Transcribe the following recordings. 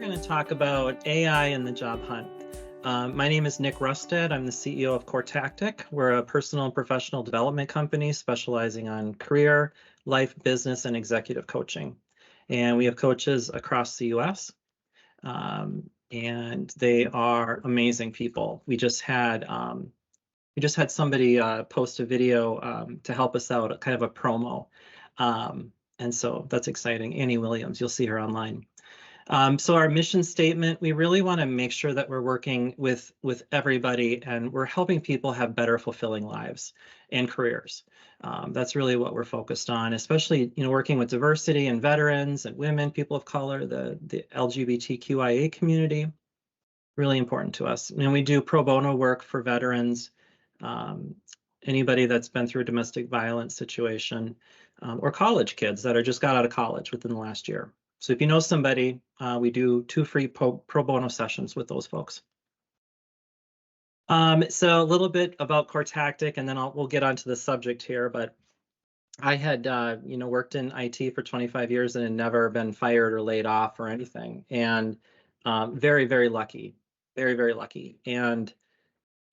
going to talk about AI and the job hunt. My name is Nick Rusted. I'm the CEO of CoreTactic. We're a personal and professional development company specializing on career, life, business, and executive coaching. And we have coaches across the US, and they are amazing people. We just had somebody post a video to help us out, kind of a promo. And so that's exciting. Annie Williams, you'll see her online. So our mission statement, we really want to make sure that we're working with everybody and we're helping people have better, fulfilling lives and careers. That's really what we're focused on, especially working with diversity and veterans and women, people of color, the LGBTQIA community. Really important to us. And we do pro bono work for veterans, anybody that's been through a domestic violence situation, or college kids that are just got out of college within the last year. So if you know somebody, we do 2 free pro bono sessions with those folks. So a little bit about CoreTactic, and then we'll get onto the subject here. But I had worked in IT for 25 years and had never been fired or laid off or anything, and very, very lucky, very, very lucky. And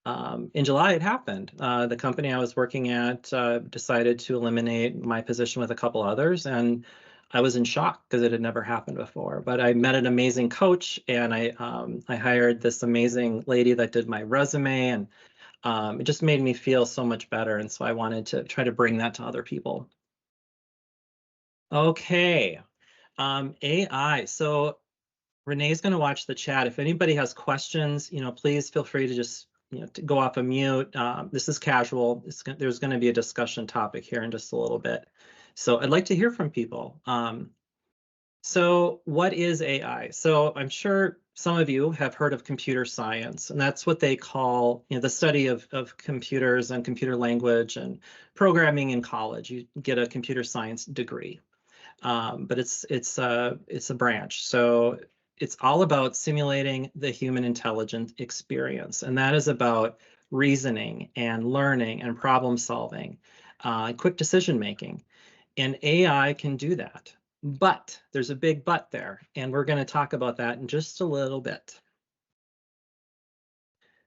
in July, it happened. The company I was working at decided to eliminate my position with a couple others, and I was in shock because it had never happened before. But I met an amazing coach, and I hired this amazing lady that did my resume, and it just made me feel so much better. And so I wanted to try to bring that to other people. Okay, AI. So Renee's going to watch the chat. If anybody has questions, please feel free to just to go off of mute. This is casual. There's going to be a discussion topic here in just a little bit. So I'd like to hear from people. So what is AI? So I'm sure some of you have heard of computer science, and that's what they call the study of computers and computer language and programming in college. You get a computer science degree, but it's a branch. So it's all about simulating the human intelligence experience, and that is about reasoning and learning and problem solving, quick decision making. And AI can do that, but there's a big but there, and we're going to talk about that in just a little bit.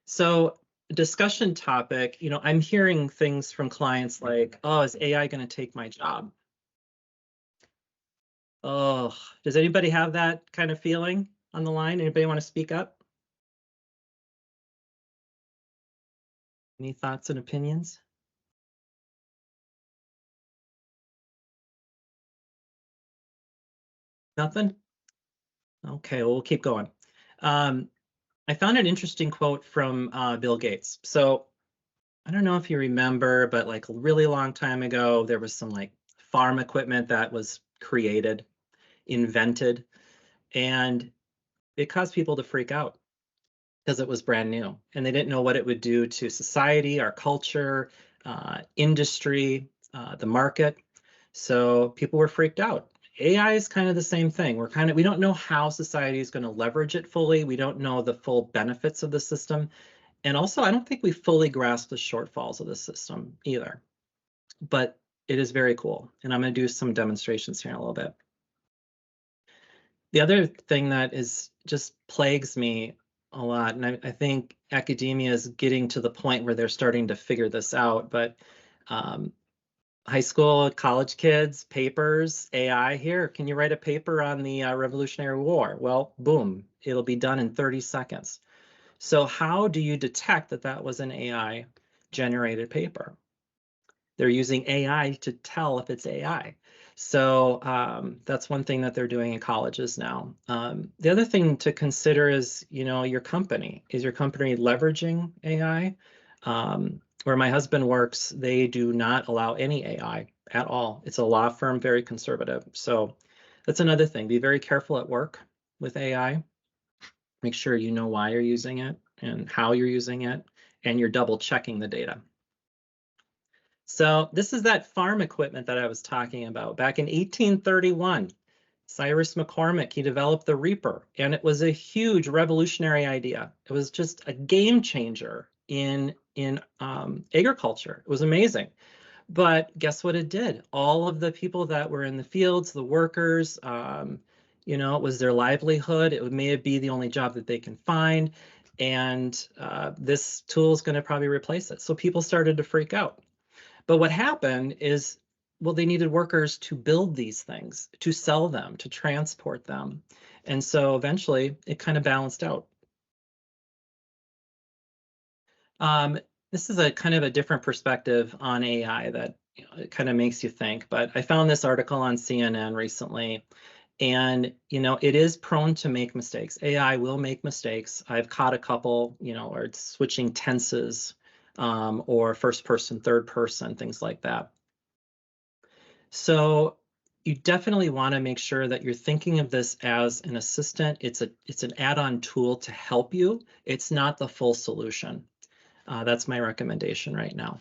So discussion topic, I'm hearing things from clients like, oh, is AI going to take my job? Oh, does anybody have that kind of feeling on the line? Anybody want to speak up? Any thoughts and opinions? Nothing? Okay, well, we'll keep going. I found an interesting quote from Bill Gates. So I don't know if you remember, but like a really long time ago, there was some like farm equipment that was created, invented, and it caused people to freak out because it was brand new and they didn't know what it would do to society, our culture, industry, the market. So people were freaked out. AI is kind of the same thing. We don't know how society is going to leverage it fully. We don't know the full benefits of the system. And also, I don't think we fully grasp the shortfalls of the system either. But it is very cool. And I'm going to do some demonstrations here in a little bit. The other thing that is just plagues me a lot, and I think academia is getting to the point where they're starting to figure this out, but high school, college kids, papers, AI here. Can you write a paper on the Revolutionary War? Well, boom, it'll be done in 30 seconds. So how do you detect that that was an AI generated paper? They're using AI to tell if it's AI. So that's one thing that they're doing in colleges now. The other thing to consider is, your company. Is your company leveraging AI? Where my husband works, they do not allow any AI at all. It's a law firm, very conservative. So that's another thing. Be very careful at work with AI. Make sure you know why you're using it and how you're using it, and you're double checking the data. So this is that farm equipment that I was talking about. Back in 1831, Cyrus McCormick, he developed the reaper, and it was a huge revolutionary idea. It was just a game changer in agriculture. It was amazing. But guess what it did? All of the people that were in the fields, the workers, You know, it was their livelihood. It may be the only job that they can find. And this tool is going to probably replace it. So people started to freak out. But what happened is, well, they needed workers to build these things, to sell them, to transport them. And so eventually it kind of balanced out. Um, this is a kind of a different perspective on AI that, you know, it kind of makes you think. But I found this article on CNN recently, and you know, it is prone to make mistakes. AI will make mistakes. I've caught a couple, you know, where it's switching tenses, or first person, third person, things like that. So you definitely want to make sure that you're thinking of this as an assistant. It's an add-on tool to help you. It's not the full solution. That's my recommendation right now.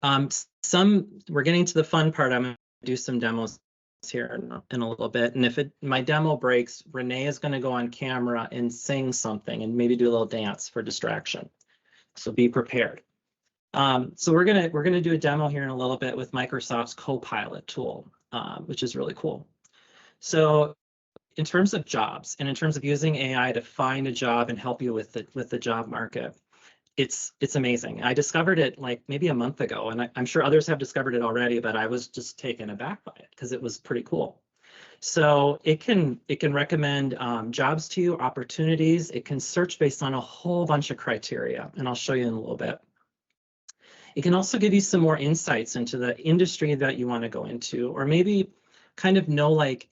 We're getting to the fun part. I'm going to do some demos here in a little bit. And if my demo breaks, Renee is going to go on camera and sing something and maybe do a little dance for distraction. So be prepared. So we're gonna do a demo here in a little bit with Microsoft's Copilot tool, which is really cool. So in terms of jobs and in terms of using AI to find a job and help you with the job market, it's amazing. I discovered it like maybe a month ago, and I'm sure others have discovered it already, but I was just taken aback by it because it was pretty cool. So it can recommend jobs to you, opportunities. It can search based on a whole bunch of criteria, and I'll show you in a little bit. It can also give you some more insights into the industry that you want to go into, or maybe kind of know, like,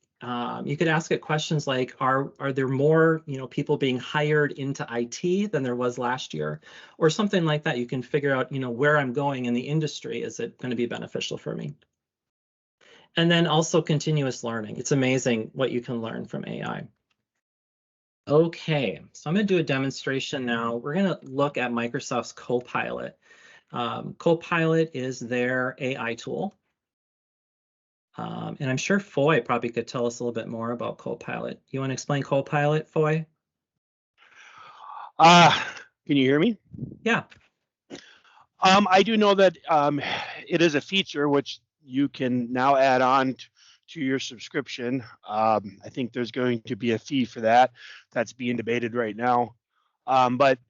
you could ask it questions like, are there more, you know, people being hired into IT than there was last year, or something like that. You can figure out, you know, where I'm going in the industry. Is it going to be beneficial for me? And then also continuous learning. It's amazing what you can learn from AI. Okay, so I'm going to do a demonstration now. We're going to look at Microsoft's Copilot. Copilot is their AI tool. And I'm sure Foy probably could tell us a little bit more about Copilot. You want to explain Copilot, Foy? Can you hear me? Yeah. I do know that it is a feature which you can now add on to your subscription. I think there's going to be a fee for that. That's being debated right now. But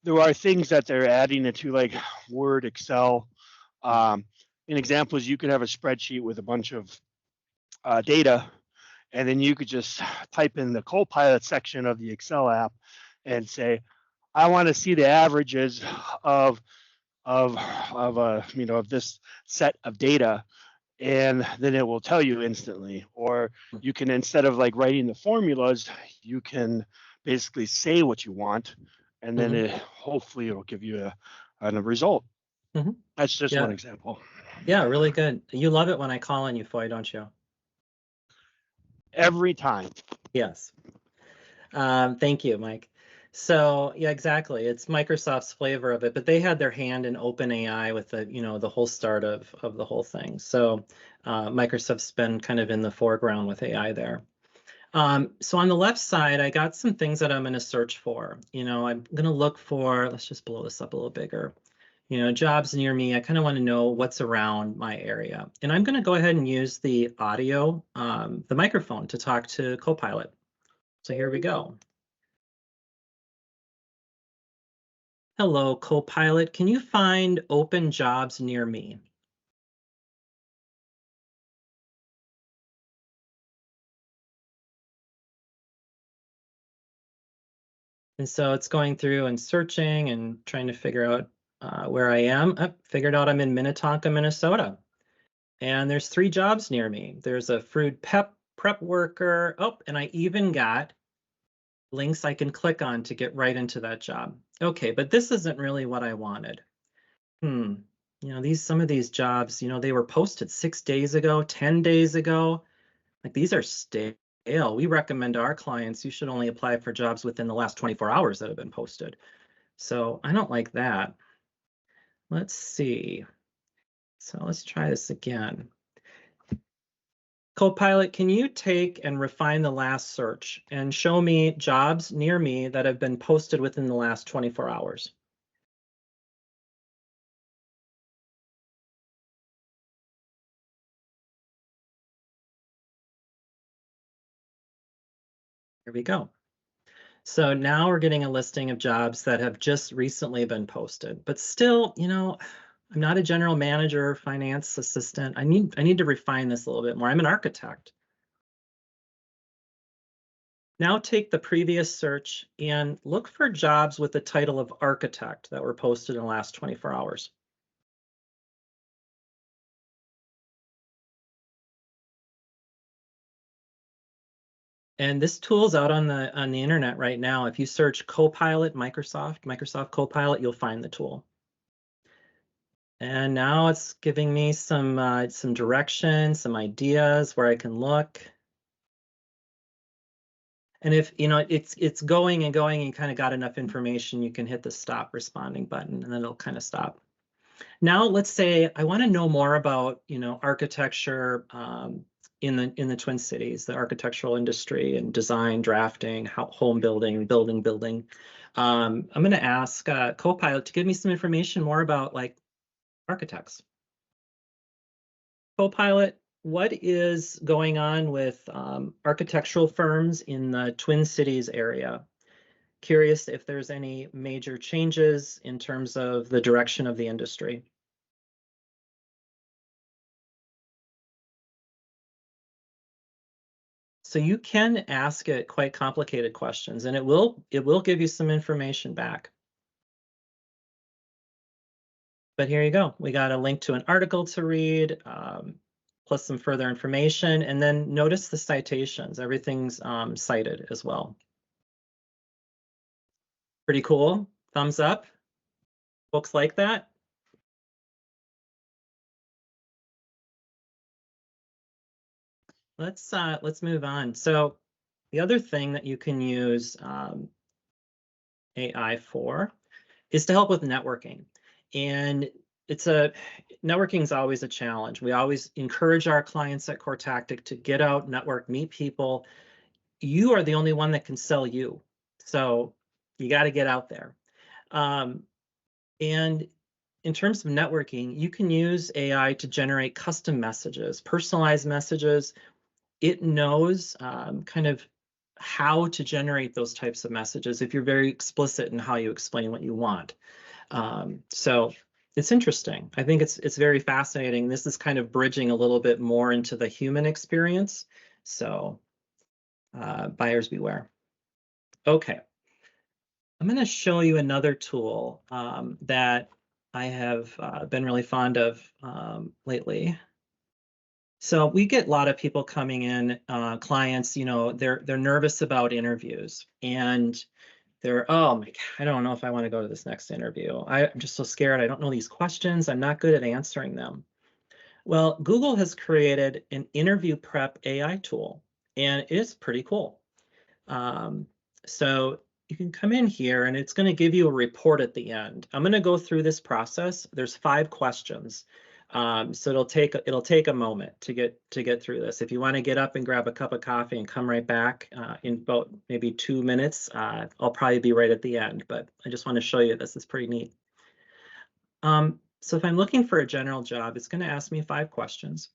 there are things that they're adding into, like Word, Excel. An example is you could have a spreadsheet with a bunch of data, and then you could just type in the Copilot section of the Excel app and say, I want to see the averages of of this set of data, and then it will tell you instantly. Or you can, instead of like writing the formulas, you can basically say what you want, and then hopefully it'll give you a result. That's just one Yeah. example. Yeah, really good. You love it when I call on you, Foy, don't you? Every time. Yes. Thank you, Mike. So yeah, exactly. It's Microsoft's flavor of it, but they had their hand in OpenAI with the, you know, the whole start of the whole thing. So Microsoft's been kind of in the foreground with AI there. So on the left side, I got some things that I'm going to search for. You know, I'm going to look for, let's just blow this up a little bigger. You know, jobs near me. I kind of want to know what's around my area. And I'm going to go ahead and use the audio, the microphone to talk to Copilot. So here we go. Hello, Copilot. Can you find open jobs near me? And so it's going through and searching and trying to figure out where I am. I figured out I'm in Minnetonka, Minnesota. And there's 3 jobs near me. There's a food prep worker. Oh, and I even got links I can click on to get right into that job. Okay, but this isn't really what I wanted. You know, some of these jobs, you know, they were posted 6 days ago, 10 days ago. Like, these are stale. We recommend to our clients you should only apply for jobs within the last 24 hours that have been posted. So I don't like that. Let's see. So let's try this again. Copilot, can you take and refine the last search and show me jobs near me that have been posted within the last 24 hours? Here we go. So now we're getting a listing of jobs that have just recently been posted, but still, I'm not a general manager or finance assistant. I need to refine this a little bit more. I'm an architect. Now take the previous search and look for jobs with the title of architect that were posted in the last 24 hours. And this tool's out on the internet right now. If you search Copilot, Microsoft Copilot, you'll find the tool. And now it's giving me some direction, some ideas where I can look. And if it's going and going and you kind of got enough information, you can hit the stop responding button and then it'll kind of stop. Now let's say I want to know more about architecture in the Twin Cities, the architectural industry and design, drafting, home building. I'm going to ask Copilot to give me some information more about like architects. Copilot, what is going on with architectural firms in the Twin Cities area? Curious if there's any major changes in terms of the direction of the industry. So you can ask it quite complicated questions, and it will give you some information back. But here you go. We got a link to an article to read, plus some further information, and then notice the citations. Everything's cited as well. Pretty cool. Thumbs up. Folks like that? Let's move on. So the other thing that you can use AI for is to help with networking. And networking is always a challenge. We always encourage our clients at CoreTactic to get out, network, meet people. You are the only one that can sell you. So you got to get out there. And in terms of networking, you can use AI to generate custom messages, personalized messages. It knows kind of how to generate those types of messages if you're very explicit in how you explain what you want. So it's interesting. I think it's very fascinating. This is kind of bridging a little bit more into the human experience. So buyers beware. Okay. I'm going to show you another tool that I have been really fond of lately. So we get a lot of people coming in, clients, they're nervous about interviews and oh my God, I don't know if I want to go to this next interview. I'm just so scared. I don't know these questions. I'm not good at answering them. Well, Google has created an interview prep AI tool, and it is pretty cool. So you can come in here and it's going to give you a report at the end. I'm going to go through this process. There's 5 questions. So it'll take a moment to get through this. If you want to get up and grab a cup of coffee and come right back in about maybe 2 minutes, I'll probably be right at the end, but I just want to show you this. It's pretty neat. So if I'm looking for a general job, it's going to ask me 5 questions.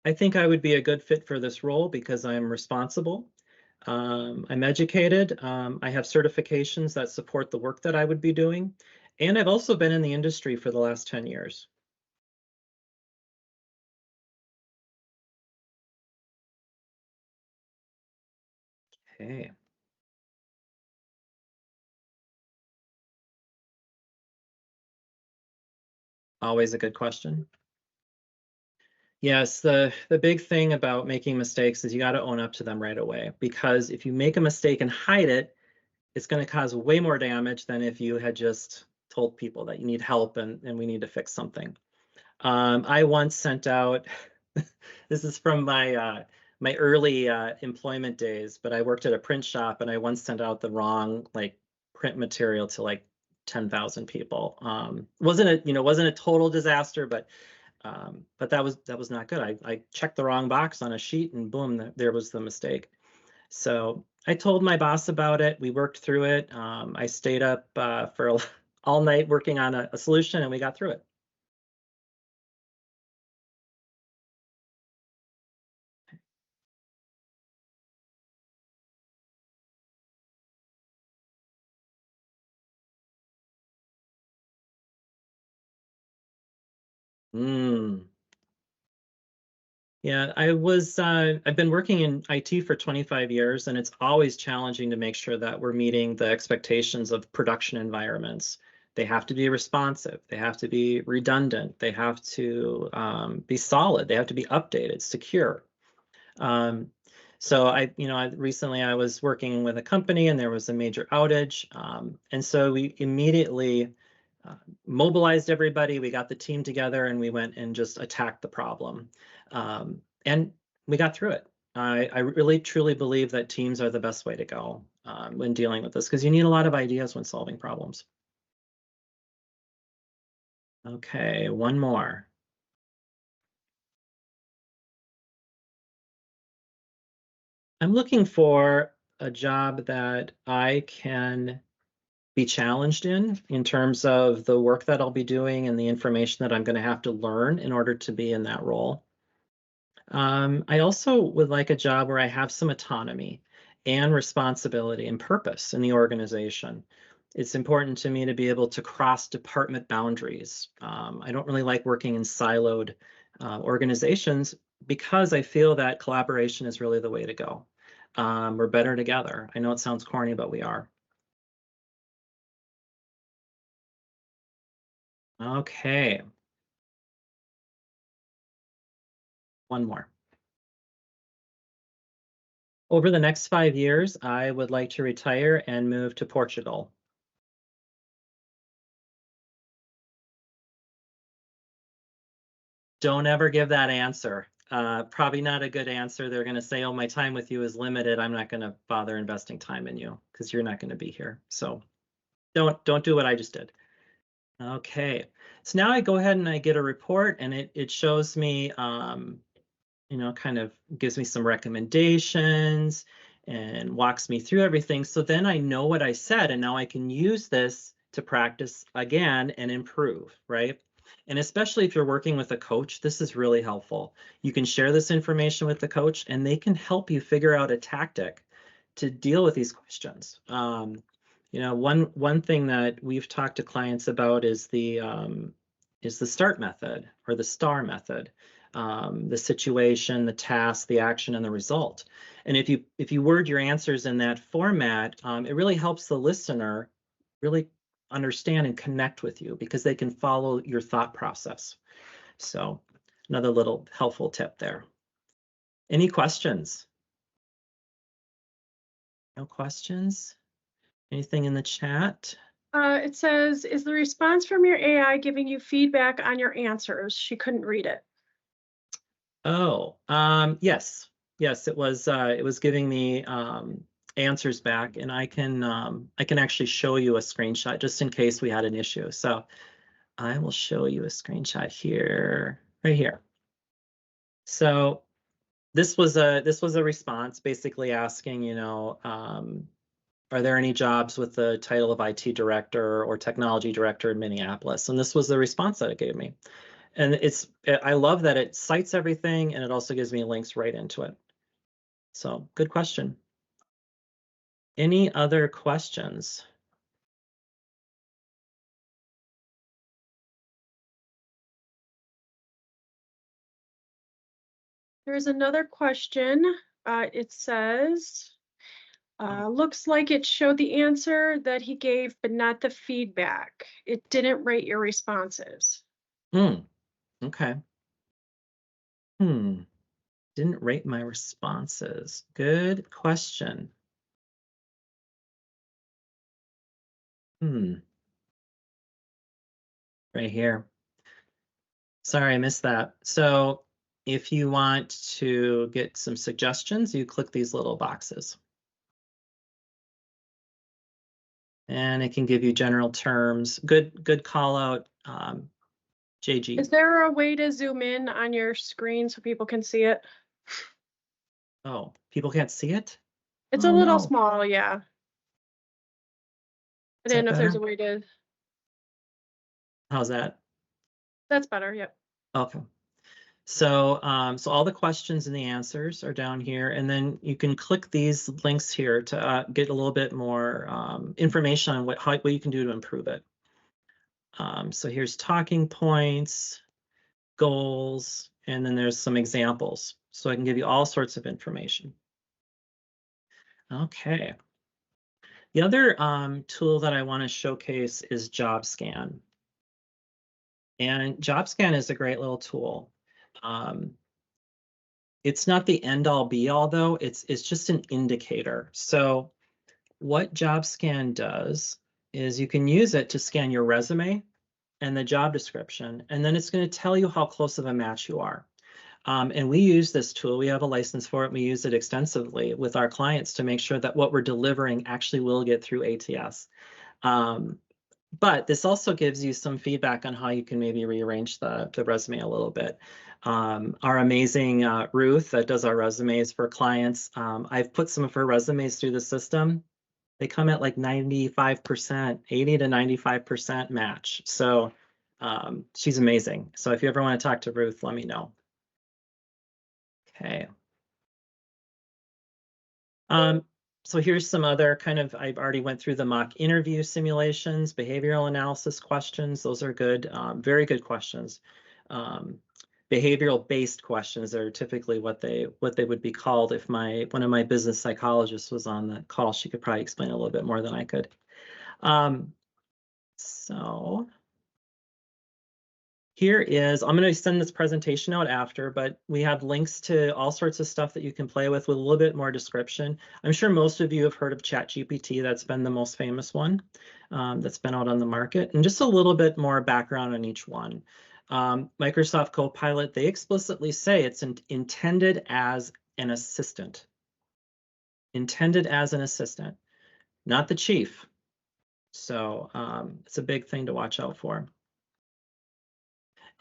I think I would be a good fit for this role because I'm responsible. I'm educated. I have certifications that support the work that I would be doing. And I've also been in the industry for the last 10 years. Okay. Always a good question. Yes, the big thing about making mistakes is you got to own up to them right away, because if you make a mistake and hide it, it's going to cause way more damage than if you had just told people that you need help and we need to fix something. I once sent out, this is from my early employment days, but I worked at a print shop and I once sent out the wrong print material to 10,000 people. Wasn't a total disaster, but that was not good. I checked the wrong box on a sheet and boom, there was the mistake. So I told my boss about it. We worked through it. I stayed up for all night working on a solution, and we got through it. Mm. Yeah, I've been working in IT for 25 years, and it's always challenging to make sure that we're meeting the expectations of production environments. They have to be responsive, they have to be redundant, they have to be solid, they have to be updated, secure. Um, so recently I was working with a company and there was a major outage. And so we immediately uh, mobilized everybody. We got the team together and we went and just attacked the problem. And we got through it. I really truly believe that teams are the best way to go when dealing with this, because you need a lot of ideas when solving problems. Okay, one more. I'm looking for a job that I can be challenged in terms of the work that I'll be doing and the information that I'm going to have to learn in order to be in that role. I also would like a job where I have some autonomy and responsibility and purpose in the organization. It's important to me to be able to cross department boundaries. I don't really like working in siloed organizations because I feel that collaboration is really the way to go. We're better together. I know it sounds corny, but we are. Okay, one more. Over the next 5 years, I would like to retire and move to Portugal. Don't ever give that answer. Probably not a good answer. They're going to say, oh, my time with you is limited. I'm not going to bother investing time in you because you're not going to be here. So don't do what I just did. Okay. So now I go ahead and I get a report and it shows me kind of gives me some recommendations and walks me through everything. So then I know what I said, and now I can use this to practice again and improve, right? And especially if you're working with a coach, this is really helpful. You can share this information with the coach, and they can help you figure out a tactic to deal with these questions. One thing that we've talked to clients about is the START method or the STAR method, the situation, the task, the action, and the result. And if you word your answers in that format, it really helps the listener really understand and connect with you because they can follow your thought process. So another little helpful tip there. Any questions? No questions? Anything in the chat? It says, is the response from your AI giving you feedback on your answers? She couldn't read it. Oh, yes. Yes, it was giving me answers back, and I can actually show you a screenshot just in case we had an issue. So I will show you a screenshot here, right here. So this was a response basically asking, are there any jobs with the title of IT director or technology director in Minneapolis? And this was the response that it gave me. And I love that it cites everything and it also gives me links right into it. So good question. Any other questions? There's another question. It says, looks like it showed the answer that he gave, but not the feedback. It didn't rate your responses. Okay. Didn't rate my responses. Good question. Right here. Sorry, I missed that. So if you want to get some suggestions, you click these little boxes. And it can give you general terms. Good call out, JG. Is there a way to zoom in on your screen so people can see it? Oh, people can't see it? It's Oh, a little no. small, yeah. I Is didn't that know if there's better? a way to How's that? That's better, yep. Okay. So, so all the questions and the answers are down here, and then you can click these links here to get a little bit more information on what you can do to improve it. So here's talking points, goals, and then there's some examples. So I can give you all sorts of information. Okay. The other tool that I want to showcase is JobScan. And JobScan is a great little tool. It's not the end all be all though, it's just an indicator. So what JobScan does is you can use it to scan your resume and the job description, and then it's going to tell you how close of a match you are. And we use this tool, we have a license for it, we use it extensively with our clients to make sure that what we're delivering actually will get through ATS. But this also gives you some feedback on how you can maybe rearrange the resume a little bit. Our amazing Ruth that does our resumes for clients, I've put some of her resumes through the system. They come at like 95%, 80 to 95% match. So she's amazing. So if you ever want to talk to Ruth, let me know. Okay. So here's some other kind of, I've already went through the mock interview simulations, behavioral analysis questions. Those are good, very good questions. Behavioral based questions are typically what they would be called. If one of my business psychologists was on the call, she could probably explain a little bit more than I could. So here is, I'm going to send this presentation out after, but we have links to all sorts of stuff that you can play with a little bit more description. I'm sure most of you have heard of ChatGPT. That's been the most famous one that's been out on the market. And just a little bit more background on each one. Microsoft Copilot, they explicitly say it's intended as an assistant. Intended as an assistant, not the chief. So it's a big thing to watch out for.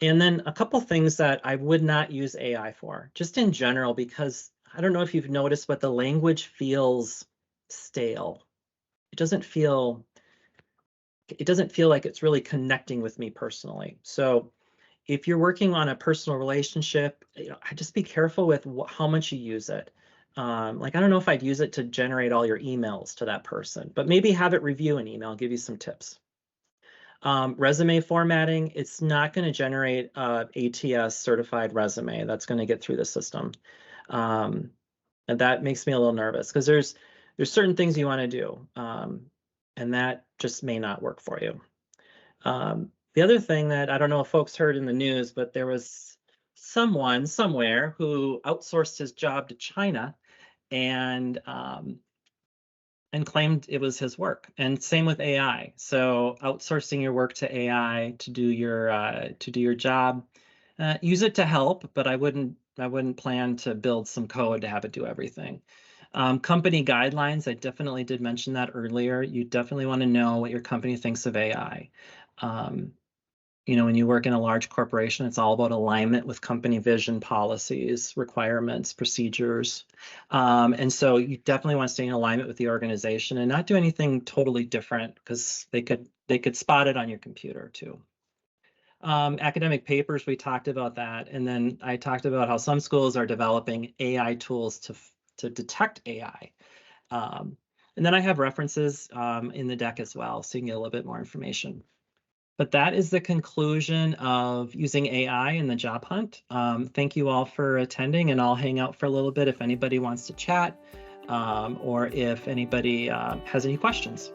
And then a couple things that I would not use AI for, just in general, because I don't know if you've noticed, but the language feels stale. It doesn't feel like it's really connecting with me personally. So if you're working on a personal relationship, just be careful with how much you use it. Like, I don't know if I'd use it to generate all your emails to that person, but maybe have it review an email, give you some tips. Resume formatting, it's not going to generate a ATS certified resume that's going to get through the system. And that makes me a little nervous because there's certain things you want to do, and that just may not work for you. The other thing that I don't know if folks heard in the news, but there was someone somewhere who outsourced his job to China and claimed it was his work. And same with AI. So outsourcing your work to AI to do your job, use it to help, but I wouldn't plan to build some code to have it do everything. Company guidelines, I definitely did mention that earlier. You definitely want to know what your company thinks of AI. When you work in a large corporation, it's all about alignment with company vision, policies, requirements, procedures. And so you definitely want to stay in alignment with the organization and not do anything totally different because they could spot it on your computer too. Academic papers, we talked about that. And then I talked about how some schools are developing AI tools to detect AI. And then I have references in the deck as well, so you can get a little bit more information. But that is the conclusion of using AI in the job hunt. Thank you all for attending, and I'll hang out for a little bit if anybody wants to chat or if anybody has any questions.